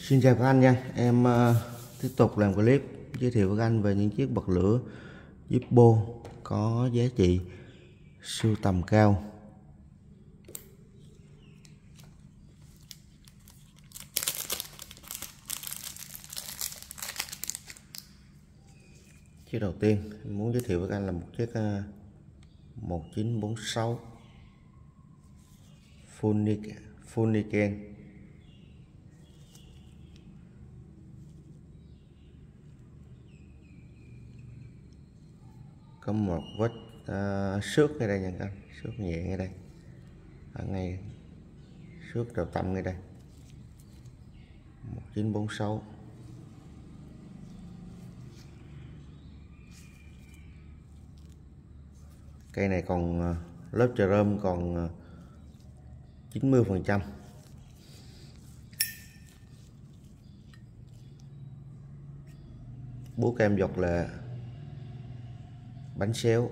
Xin chào các anh nha. Em tiếp tục làm clip giới thiệu với các anh về những chiếc bật lửa Zippo có giá trị sưu tầm cao. Chiếc đầu tiên em muốn giới thiệu với các anh là một chiếc 1946 full nickel. Có một vết xước ngay đây nha các anh, xước nhẹ ngay đây, ở ngay xước đầu tâm ngay đây. 1946. Cây này còn lớp chà rơm còn 90%. Búa kem dọc là bánh xéo.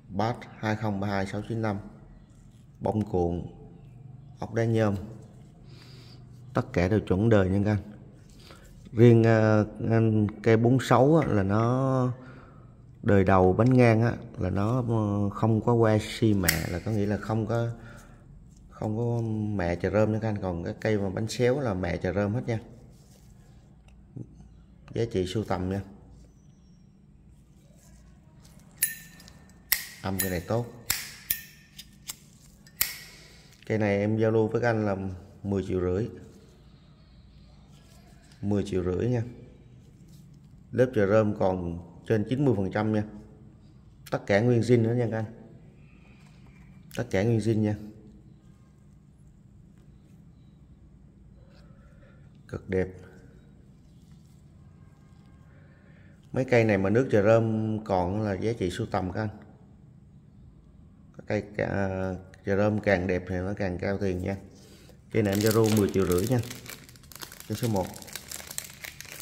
Bát 2032695, bông cuộn, ốc đá nhôm, tất cả đều chuẩn đời nha các anh. Riêng cây 46 là nó đời đầu bánh ngang á, là nó không có que xi mạ, là có nghĩa là không có mẹ chà rơm nha các anh. Còn cái cây mà bánh xéo là mẹ chà rơm hết nha. Giá trị sưu tầm nha. Âm cây này tốt. Cây này em giao lưu với các anh là 10,5 triệu. 10,5 triệu nha. Lớp chà rơm còn trên 90% nha. Tất cả nguyên zin nữa nha các anh. Tất cả nguyên zin nha. Cực đẹp. Mấy cây này mà nước chà rơm còn là giá trị sưu tầm các anh. Cây chà rơm càng đẹp thì nó càng cao tiền nha. Cây này em giao lưu 10,5 triệu nha. Cái số 1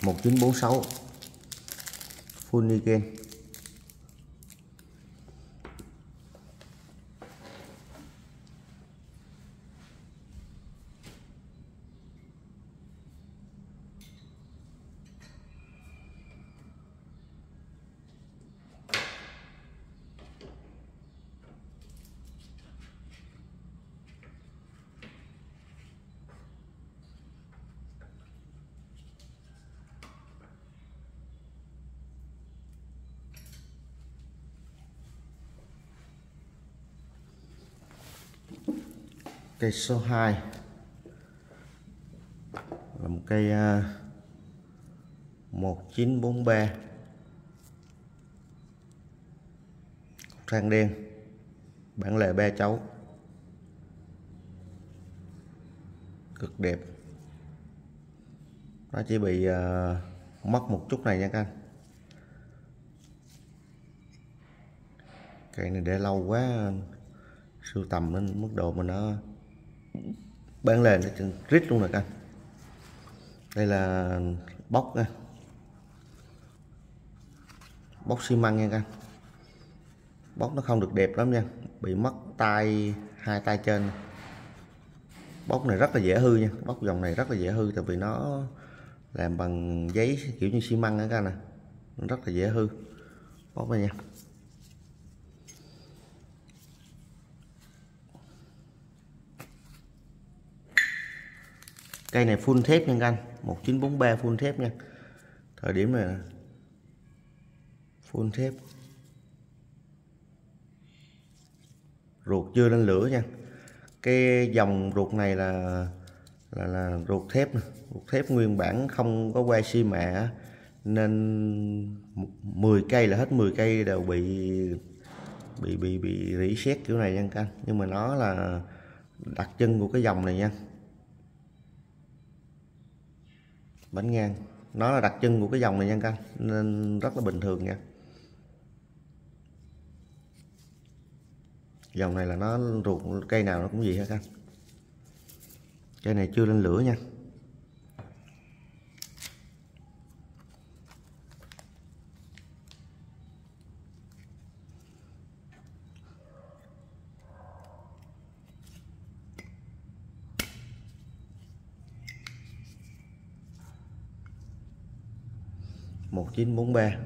1946 full nickel. Cây số 2 là một cây 1943 than đen, bản lề 3 chấu, cực đẹp. Nó chỉ bị mất một chút này nha các anh. Cây này để lâu quá sưu tầm đến mức độ mà nó bán lên nó chừng rít luôn rồi các anh. Đây là bóc nha, bóc xi măng nha các anh. Bóc nó không được đẹp lắm nha, bị mất tay, hai tay trên. Bóc này rất là dễ hư nha, bóc dòng này rất là dễ hư, tại vì nó làm bằng giấy kiểu như xi măng đó các anh nè, nó rất là dễ hư. Bóc này nha. Cây này full thép nha các anh, 1943 full thép nha. Thời điểm này full thép. Ruột chưa lên lửa nha. Cái dòng ruột này là ruột thép nè, ruột thép nguyên bản không có que xi mạ, nên 10 cây là hết 10 cây đều bị rỉ sét kiểu này nha các anh. Nhưng mà nó là đặc trưng của cái dòng này nha. Bánh ngang nó là đặc trưng của cái dòng này nha các anh, nên rất là bình thường nha. Dòng này là nó ruột cây nào nó cũng vậy hết các anh. Cây này chưa lên lửa nha. 1943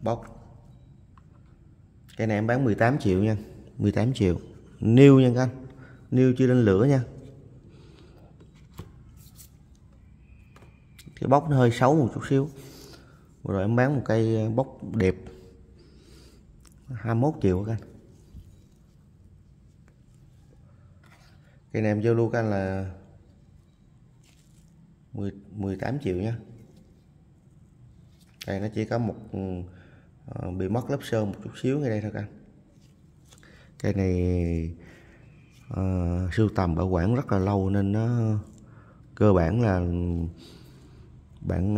bóc. Cái này em bán 18 triệu nha, 18 triệu new nha các anh, new chưa lên lửa nha. Cái bóc nó hơi xấu một chút xíu. Vừa rồi em bán một cây bóc đẹp 21 triệu các anh. Cây này em giao lưu các anh là 18 triệu nha. Đây nó chỉ có một bị mất lớp sơn một chút xíu ngay đây thôi các anh. Cây này sưu tầm bảo quản rất là lâu nên nó cơ bản là bạn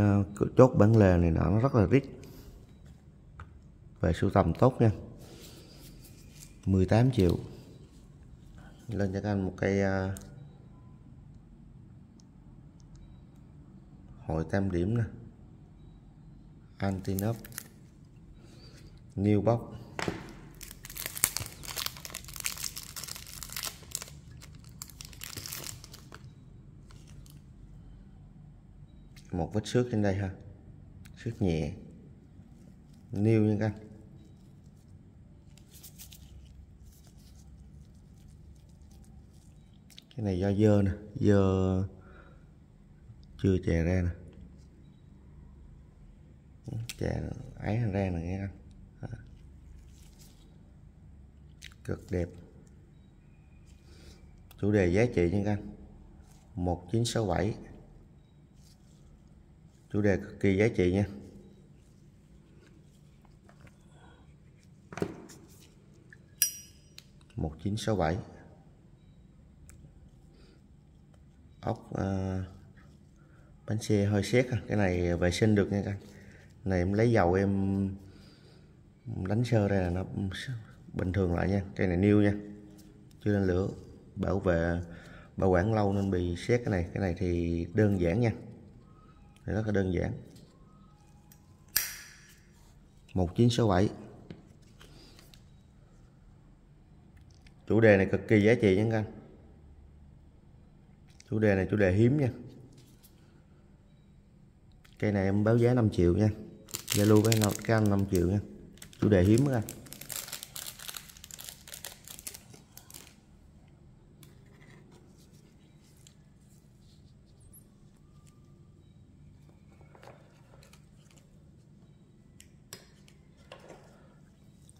chốt bản lề này nó rất là rít, về sưu tầm tốt nha. 18 triệu. Lên cho các anh một cây hội tam điểm nè, Antinop new box. Một vết xước trên đây ha, xước nhẹ, new nha các anh. Cái này do dơ nè, dơ chưa chè ra nè, chè ấy ra nè nghe anh. Cực đẹp, chủ đề giá trị nha các anh. 1967, chủ đề cực kỳ giá trị nha. Một 1967 ốc bánh xe hơi sét. Cái này vệ sinh được nha các anh. Này em lấy dầu em đánh sơ ra là nó bình thường lại nha. Cây này new nha, chưa lên lửa, bảo quản lâu nên bị sét. Cái này thì đơn giản nha, rất là đơn giản. 1967, chủ đề này cực kỳ giá trị nha các anh. Chủ đề này chủ đề hiếm nha. Cây này em báo giá 5 triệu nha, Zalo với các anh 5 triệu nha, chủ đề hiếm các anh.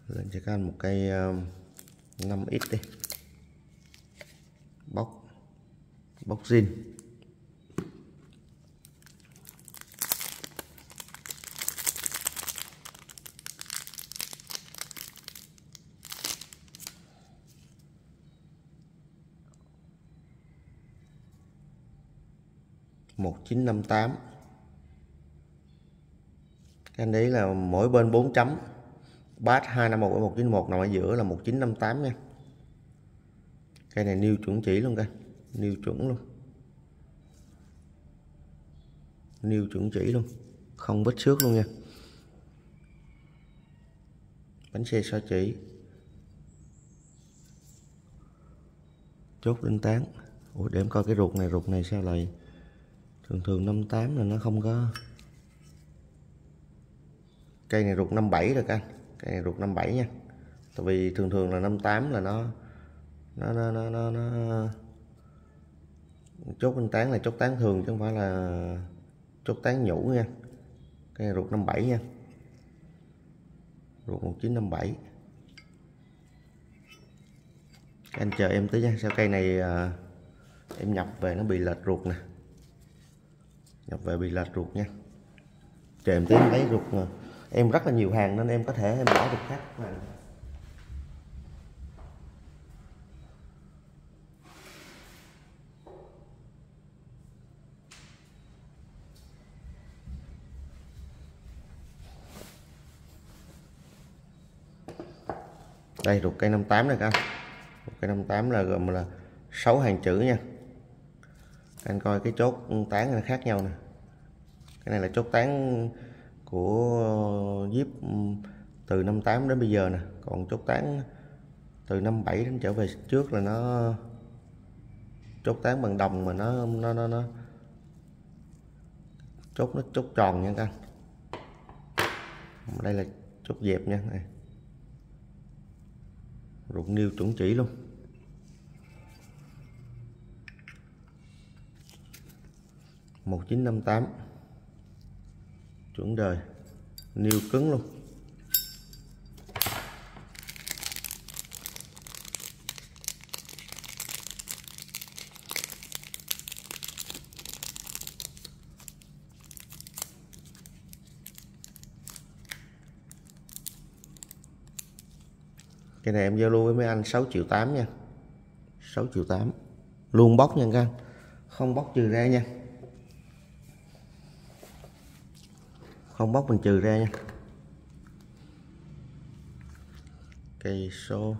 Lên cho các anh một cây 5X đi, bóc zin. Một 1958. Cái anh đấy là mỗi bên 4 chấm. Bass 251 và 191 nằm ở giữa là 1958 nha. Cây này new chuẩn chỉ luôn, cây new chuẩn luôn, new chuẩn chỉ luôn, không vết xước luôn nha. Bánh xe xóa chỉ, chốt đinh tán. Ủa để em coi cái ruột này sao lại thường 58 là nó không có. Cây này ruột 57 rồi các anh, cây này ruột 57 nha. Tại vì thường là 58 là nó chốt đinh tán là chốt tán thường chứ không phải là chốt tán nhũ nha. Cây này ruột 57 nha, ruột 1957. Anh chờ em tới nha. Sao cây này em nhập về nó bị lệch ruột nè, nhập về bị lệch ruột nha. Chờ em tới lấy ruột nè. Em rất là nhiều hàng nên em có thể em bỏ ruột khác mà. Đây ruột cây 58 này các anh. Ruột cây 58 là gồm là 6 hàng chữ nha. Anh coi cái chốt tán nó khác nhau nè. Cái này là chốt tán của Jeep từ 58 đến bây giờ nè. Còn chốt tán từ 57 đến trở về trước là nó chốt tán bằng đồng mà nó chốt tròn nha các anh. Đây là chốt dẹp nha, này. Ruột niêu chuẩn chỉ luôn. Một 1958 chuẩn đời, niêu cứng luôn. Cái này em giao lưu với mấy anh 6,8 triệu nha. 6,8 triệu luôn bóc nha các anh, không bóc trừ ra nha, không bóc mình trừ ra nha. Cây số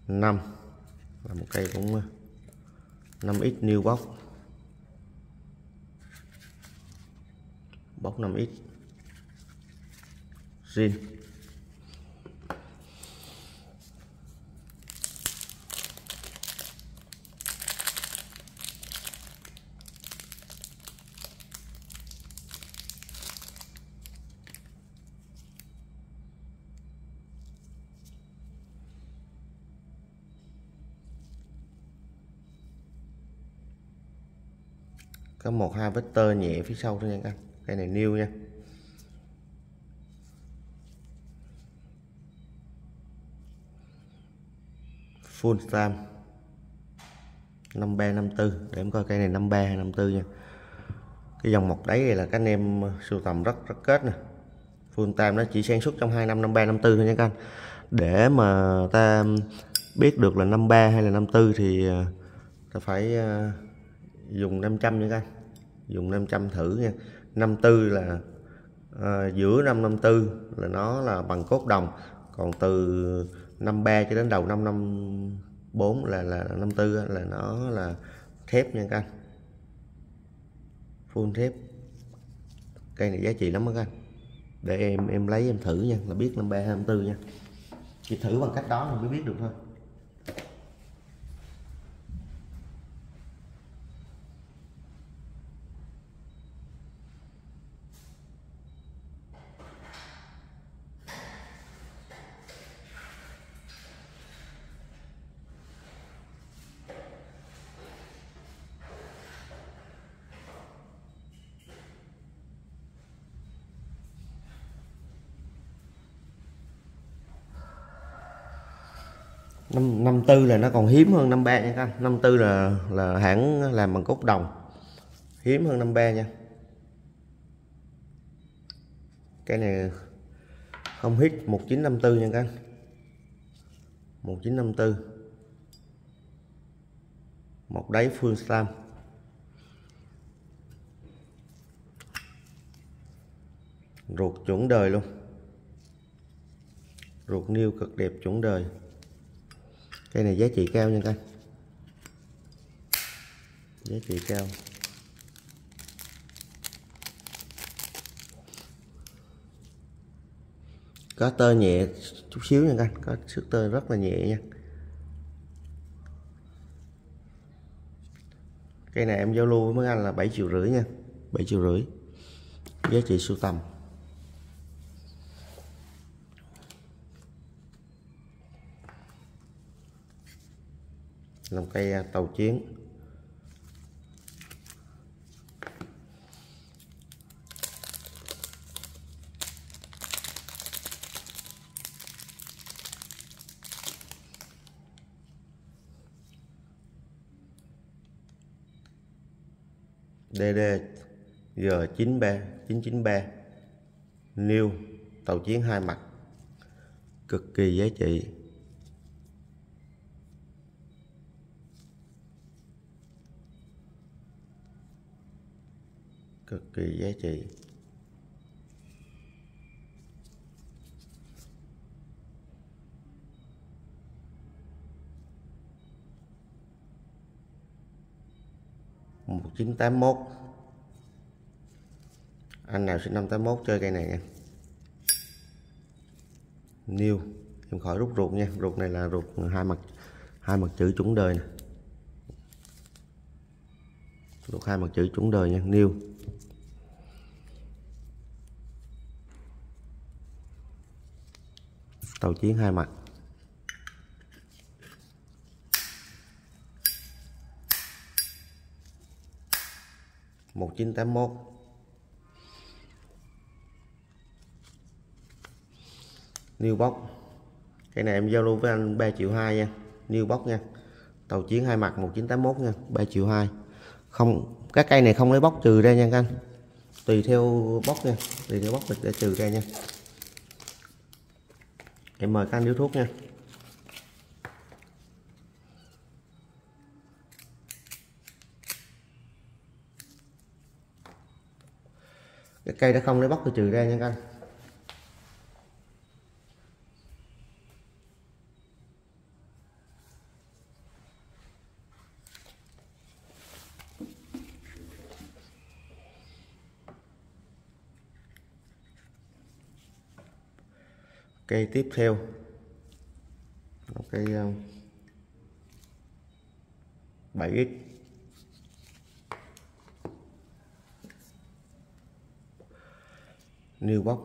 5 là một cây cũng 5x new bóc, bóc 5x zin. Có 1-2 vết tơ nhẹ phía sau thôi nha các anh. Cây này new nha. Full stam 53 54, để em coi cây này 53 hay 54 nha. Cái dòng mọc đáy này là các anh em sưu tầm rất kết nè. Full stam nó chỉ sản xuất trong 2 năm 53 54 thôi nha các anh. Để mà ta biết được là 53 hay là 54 thì ta phải dùng 500 nha các anh. Dùng 500 thử nha. 54 là giữa năm 54 là nó là bằng cốt đồng, còn từ 53 cho đến đầu năm 54 là 54 là nó là thép nha các anh, full thép. Cây này giá trị lắm các anh. Để em lấy em thử nha, là biết 53 hay 54 nha. Chỉ thử bằng cách đó là mới biết được thôi. Năm tư là nó còn hiếm hơn 53 nha các anh. 54 là hãng làm bằng cốt đồng, hiếm hơn 53 nha. Cái này không hít 1954 nha các anh. 1954 một đáy full stam, ruột chuẩn đời luôn, ruột niêu cực đẹp chuẩn đời. Cây này giá trị cao nha các anh, giá trị cao. Có tơ nhẹ chút xíu nha các anh, có sức tơ rất là nhẹ nha. Cây này em giao lưu với mấy anh là 7,5 triệu nha, 7,5 triệu giá trị sưu tầm. Làm cây tàu chiến. DD G93 993 new tàu chiến 2 mặt, cực kỳ giá trị. Cực kỳ giá trị. Một 1981. Anh nào sinh năm 81 chơi cây này nha. New, em khỏi rút ruột nha. Ruột này là ruột hai mặt chữ chuẩn đời nè. Ruột 2 mặt chữ chuẩn đời nha, new. Tàu chiến hai mặt. Một 1981. New box. Cái này em giao lưu với anh 3,2 triệu nha. New box nha. Tàu chiến hai mặt 1981 nha, 3,2 triệu. Không, các cây này không lấy bóc trừ ra nha các anh. Tùy theo bóc nha, tùy theo bóc để trừ ra nha. Em mời các anh điếu thuốc nha. Cái cây đã không lấy bóc để trừ ra nha các anh. Cây tiếp theo một cây 7x. New box.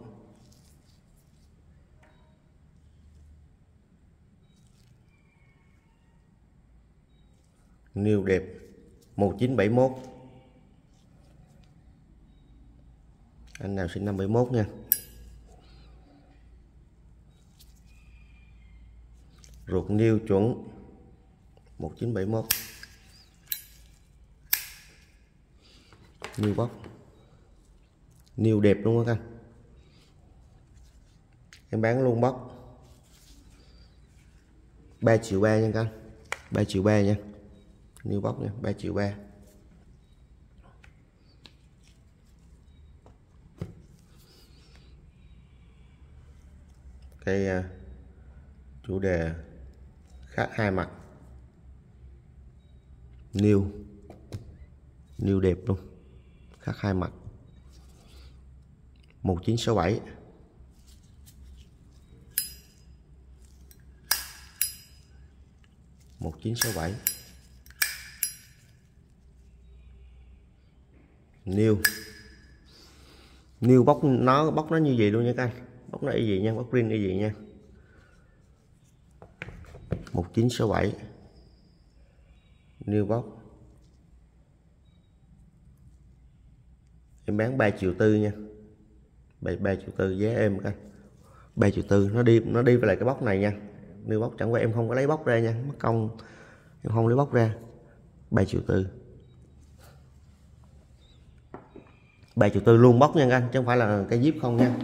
New đẹp 1971. Anh nào sinh năm 71 nha. Ruột new chuẩn 1971. New box. New đẹp luôn các anh. Em bán luôn box 3,3 triệu nha các anh. 3,3 triệu nha. New box nha, 3,3 triệu. Cái chủ đề khác hai mặt. New đẹp luôn, khác hai mặt. 1967. New bóc nó như vậy luôn nha các anh. Bóc nó y gì nha, bóc riêng y gì nha. 1967. New box. Em bán 3,4 triệu nha. 3,4 triệu giá em các anh. 3,4 triệu nó đi với lại cái bóc này nha. New box chẳng qua em không có lấy bóc ra nha, mất công em không lấy bóc ra. 3,4 triệu. 3,4 triệu luôn bóc nha anh, chứ không phải là cái zip không nha.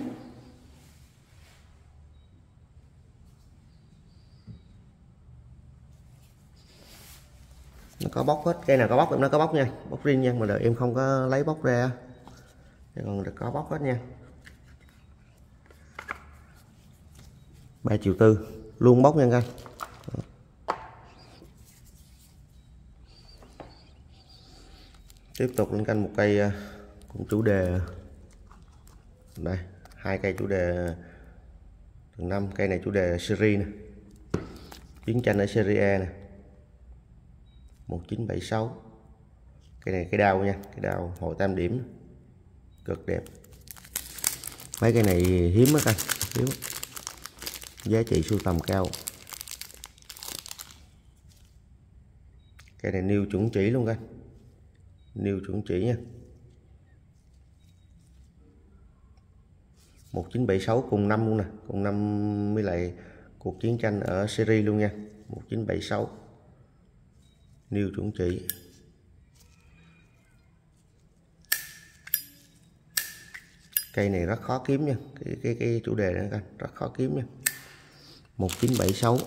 Nó có bóc hết, cây nào có bóc em nó có bóc nha, bóc riêng nha, mà đợi em không có lấy bóc ra. Còn được có bóc hết nha. 3,4 triệu luôn bóc nha anh. Tiếp tục lên canh một cây cũng chủ đề. Đây, hai cây chủ đề từng năm. Cây này chủ đề series nè, chiến tranh ở serie A nè, 1976. Cây này cây đao nha, cây đao hội tam điểm cực đẹp. Mấy cây này hiếm á anh, hiếm, giá trị sưu tầm cao. Cây này new chuẩn chỉ luôn anh, new chuẩn chỉ nha. 1976 cùng năm luôn nè, cùng năm với lại cuộc chiến tranh ở series luôn nha. 1976 new chuẩn chỉ. Cây này rất khó kiếm nha, cái chủ đề này anh, rất khó kiếm nha. 1976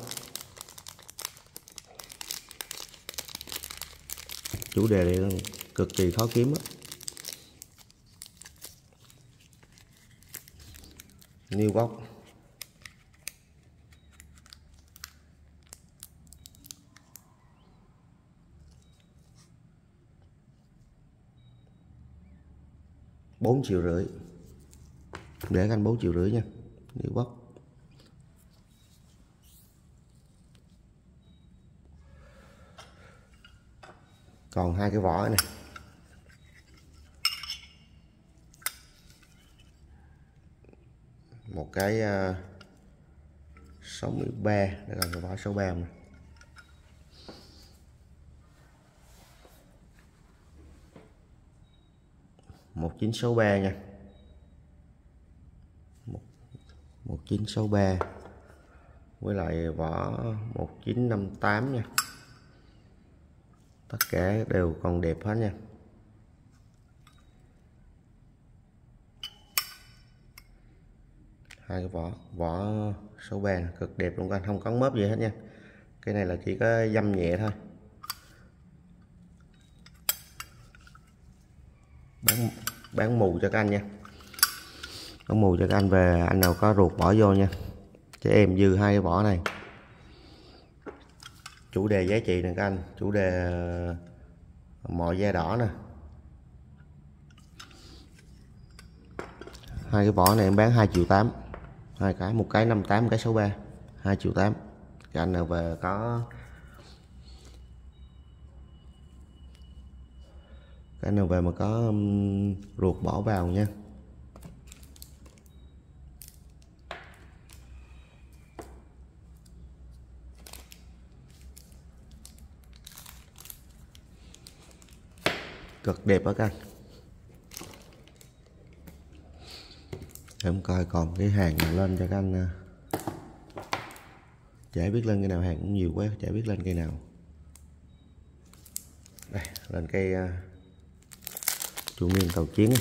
chủ đề này cực kỳ khó kiếm á. New box. $4,5 triệu. Để anh 4,5 triệu nha. New box. Còn hai cái vỏ này. Một cái 63, đây là vỏ 63 mà. Một 1963 nha. 1963 với lại vỏ 1958 nha. Tất cả đều còn đẹp hết nha. Hai cái vỏ 63 cực đẹp luôn anh, không có mớp gì hết nha. Cái này là chỉ có dăm nhẹ thôi. Bán mù cho các anh nha. Bán mù cho các anh về, anh nào có ruột bỏ vô nha. Cho em dư hai cái vỏ này. Chủ đề giá trị nè các anh, chủ đề mọi da đỏ nè. Hai cái vỏ này em bán 2,8 triệu. Hai cái, một cái 58, một cái 63, 2,8 triệu. Các anh nào về có cái nào về mà có ruột bỏ vào nha. Cực đẹp đó các anh. Em coi còn cái hàng lên cho các anh. Chả biết lên cây nào, hàng cũng nhiều quá, chả biết lên cây nào. Đây, lên cây Chu Niên Tàu Chiến.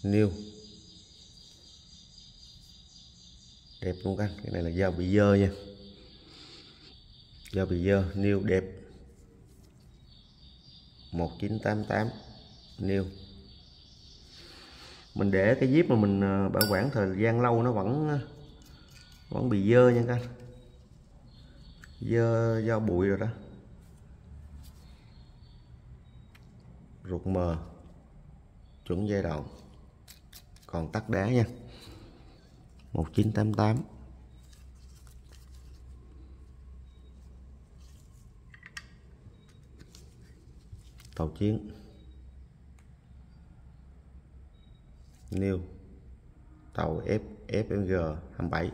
Niêu đẹp luôn các anh. Cái này là dao bị dơ nha, dao bị dơ. Niêu đẹp. 1988 niêu. Mình để cái zip mà mình bảo quản thời gian lâu nó vẫn bị dơ nha các anh. Dơ do bụi rồi đó. Ruột mờ, chuẩn giai đoạn, còn tắt đá nha. 1988. Tàu Chiến Niêu, tàu FFMG 27,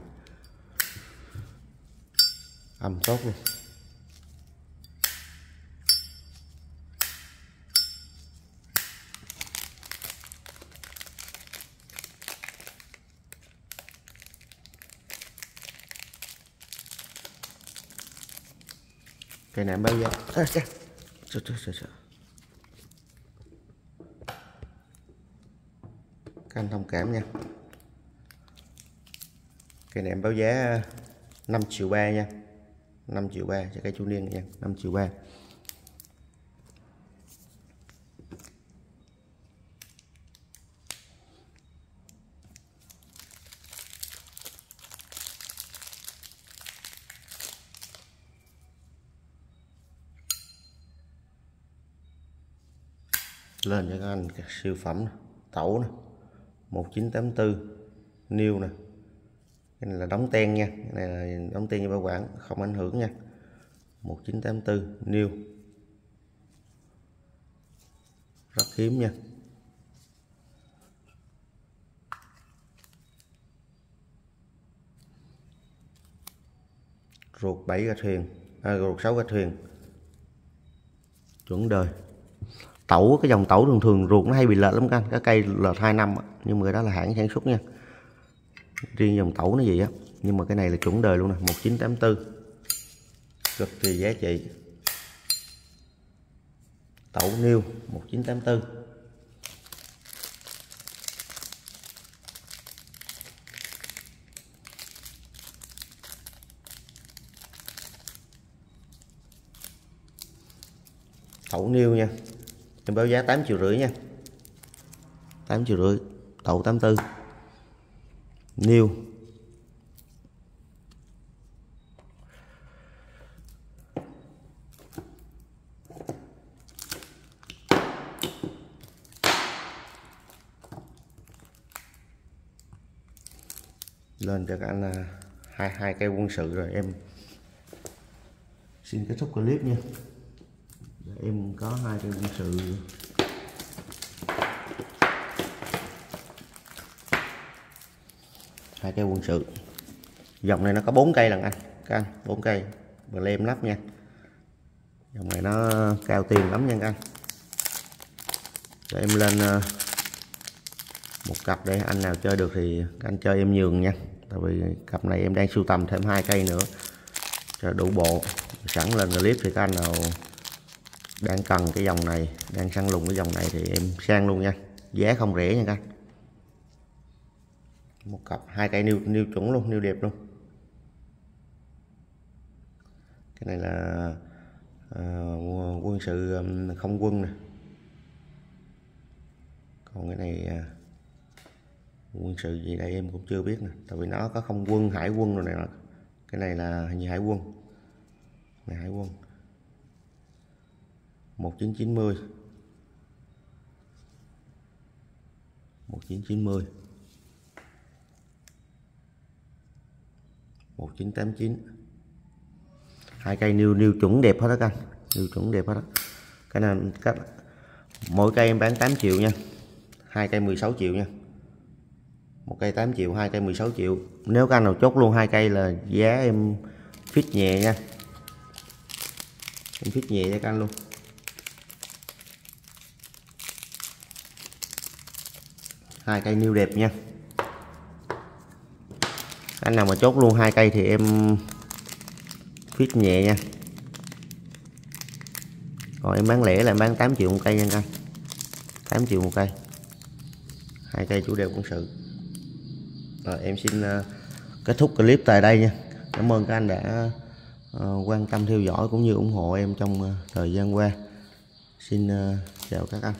âm tốt luôn. Cây này bao giờ các anh thông cảm nha. Cây này em báo giá 5,3 triệu nha. 5,3 triệu cho cây Chu Niên này nha. 5,3 triệu. Lên cho các anh siêu phẩm này. Tẩu nè, 1984 niêu nè. Cái này là đóng ten nha, cái này là đóng ten cho bảo quản, không ảnh hưởng nha. 1984 niêu, rất hiếm nha. Ruột 7 ga thuyền, ruột 6 ga thuyền, chuẩn đời. Tẩu, cái dòng tẩu thường thường ruột nó hay bị lệch lắm các anh. Cái cây lệch 2 năm nhưng mà cái đó là hãng sản xuất nha. Riêng dòng tẩu nó gì á, nhưng mà cái này là chuẩn đời luôn nè. 1984 cực kỳ giá trị. Tẩu niêu 1984. Tẩu niêu nha, em báo giá 8,5 triệu nha. 8,5 triệu. Tẩu 84 niêu. Lên cho các anh hai cây quân sự rồi em xin kết thúc clip nha. Em có 2 cây quân sự 2 cây quân sự. Dòng này nó có 4 cây lần anh, các anh, 4 cây và lem lắp nha. Dòng này nó cao tiền lắm nha các anh. Để em lên một cặp để anh nào chơi được thì các anh chơi em nhường nha. Tại vì cặp này em đang sưu tầm thêm 2 cây nữa cho đủ bộ. Sẵn lên clip thì các anh nào đang cần cái dòng này, đang săn lùng cái dòng này thì em sang luôn nha. Giá không rẻ nha các anh. Một cặp 2 cây niêu chuẩn luôn, niêu đẹp luôn. Cái này là quân sự không quân nè. Còn cái này quân sự gì đây em cũng chưa biết nè. Tại vì nó có không quân, hải quân rồi này nọ. Cái này là hình như hải quân. Này hải quân 1990 1990 1989. 2 cây niêu chuẩn đẹp hết đó các anh, niêu chuẩn đẹp hết đó. Cái này mỗi cây em bán 8 triệu nha. 2 cây 16 triệu nha. Một cây 8 triệu, 2 cây 16 triệu. Nếu các anh nào chốt luôn 2 cây là giá em fit nhẹ nha. Em fit nhẹ cho các anh luôn. Hai cây niêu đẹp nha. Anh nào mà chốt luôn 2 cây thì em fit nhẹ nha. Còn em bán lẻ là em bán 8 triệu một cây nha anh. 8 triệu một cây. 2 cây chủ đề quân sự. Rồi em xin kết thúc clip tại đây nha. Cảm ơn các anh đã quan tâm theo dõi cũng như ủng hộ em trong thời gian qua. Xin chào các anh.